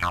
Hey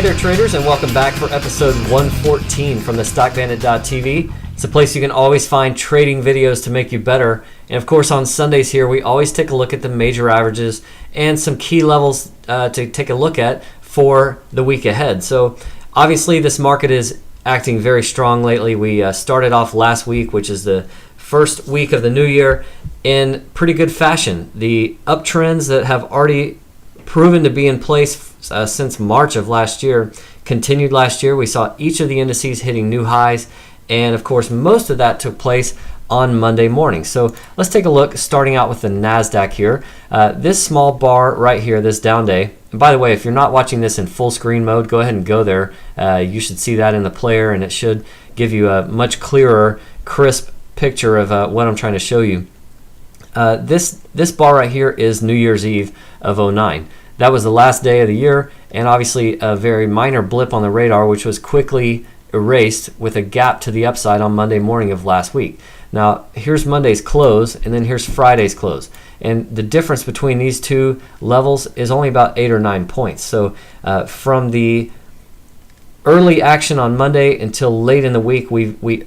there, traders, and welcome back for episode 114 from the StockBandit.tv. It's a place you can always find trading videos to make you better. And of course, on Sundays here, we always take a look at the major averages and some key levels to take a look at for the week ahead. So obviously, this market is acting very strong lately. We started off last week, which is the first week of the new year, in pretty good fashion. The uptrends that have already proven to be in place since March of last year continued last year. We saw each of the indices hitting new highs, and of course most of that took place on Monday morning. So let's take a look, starting out with the NASDAQ here. This small bar right here, this down day, and by the way, if you're not watching this in full screen mode, go ahead and go there. You should see that in the player, and it should give you a much clearer, crisp picture of what I'm trying to show you. This bar right here is New Year's Eve of 09. That was the last day of the year, and obviously a very minor blip on the radar, which was quickly erased with a gap to the upside on Monday morning of last week. Now, here's Monday's close, and then here's Friday's close. And the difference between these two levels is only about 8 or 9 points. So from the early action on Monday until late in the week, we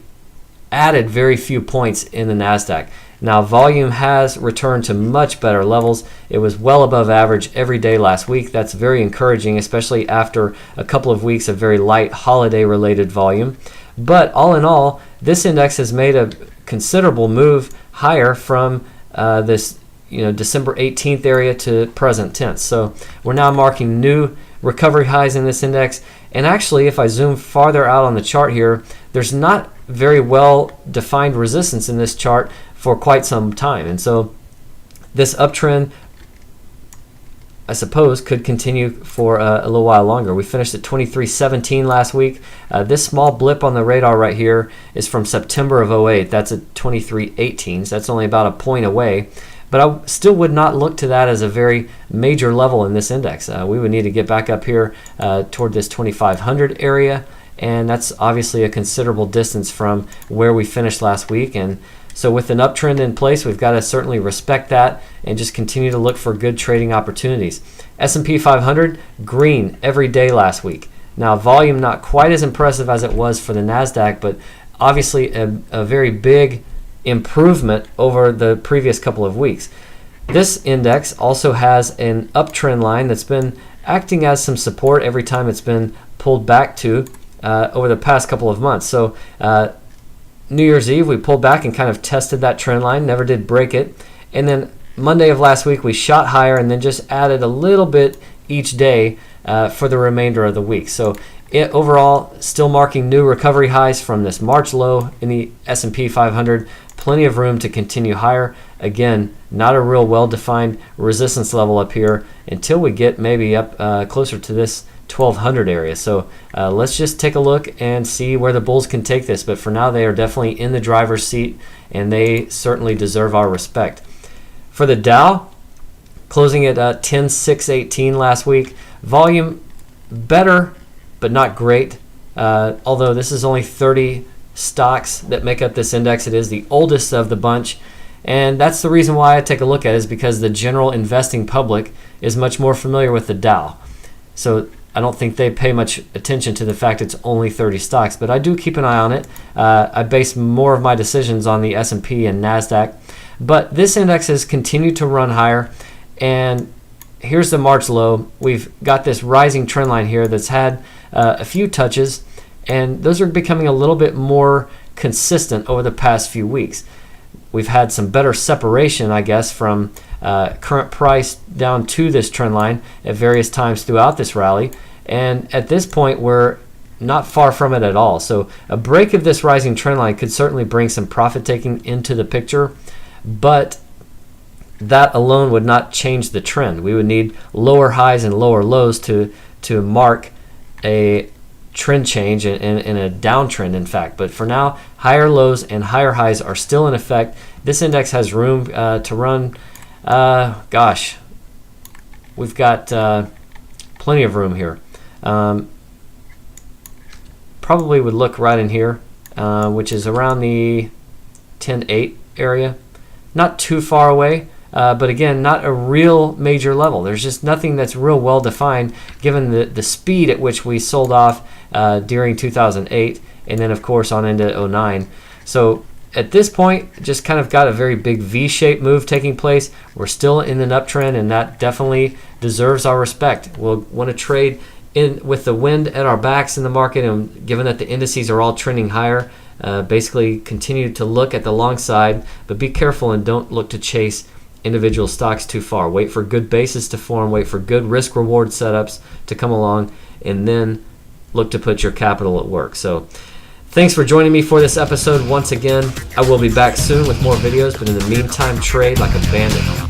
added very few points in the NASDAQ. Now, volume has returned to much better levels. It was well above average every day last week. That's very encouraging, especially after a couple of weeks of very light holiday-related volume. But all in all, this index has made a considerable move higher from this December 18th area to present tense. So we're now marking new recovery highs in this index. And actually, if I zoom farther out on the chart here, there's not very well defined resistance in this chart for quite some time. And so this uptrend, I suppose, could continue for a little while longer. We finished at 23.17 last week. This small blip on the radar right here is from September of 08. That's at 23.18. So that's only about a point away. But I still would not look to that as a very major level in this index. We would need to get back up here toward this 2500 area, and that's obviously a considerable distance from where we finished last week. And so with an uptrend in place, we've got to certainly respect that and just continue to look for good trading opportunities. S&P 500, green every day last week. Now, volume not quite as impressive as it was for the NASDAQ, but obviously a very big improvement over the previous couple of weeks. This index also has an uptrend line that's been acting as some support every time it's been pulled back to over the past couple of months. So New Year's Eve, we pulled back and kind of tested that trend line, never did break it. And then Monday of last week, we shot higher and then just added a little bit each day for the remainder of the week. So overall, still marking new recovery highs from this March low in the S&P 500. Plenty of room to continue higher. Again, not a real well-defined resistance level up here until we get maybe up closer to this 1200 area. So let's just take a look and see where the bulls can take this. But for now, they are definitely in the driver's seat, and they certainly deserve our respect. For the Dow, closing at 10,618 last week. Volume better, but not great. Although this is only 30 stocks that make up this index. It is the oldest of the bunch. And that's the reason why I take a look at it, is because the general investing public is much more familiar with the Dow. So I don't think they pay much attention to the fact it's only 30 stocks, but I do keep an eye on it. I base more of my decisions on the S&P and NASDAQ. But this index has continued to run higher, and here's the March low. We've got this rising trend line here that's had a few touches, and those are becoming a little bit more consistent over the past few weeks. We've had some better separation, I guess, from current price down to this trend line at various times throughout this rally. And at this point, we're not far from it at all. So a break of this rising trend line could certainly bring some profit taking into the picture, but that alone would not change the trend. We would need lower highs and lower lows to mark a trend change and a downtrend, in fact. But for now, higher lows and higher highs are still in effect. This index has room to run. Gosh, we've got plenty of room here. Probably would look right in here, which is around the 10.8 area. Not too far away, but again, not a real major level. There's just nothing that's real well defined given the speed at which we sold off during 2008 and then of course on into 09. So at this point, just kind of got a very big V-shaped move taking place. We're still in an uptrend, and that definitely deserves our respect. We'll want to trade in with the wind at our backs in the market, and given that the indices are all trending higher, basically continue to look at the long side, but be careful and don't look to chase individual stocks too far. Wait for good bases to form, wait for good risk reward setups to come along, and then look to put your capital at work. So thanks for joining me for this episode once again. I will be back soon with more videos, but in the meantime, trade like a bandit.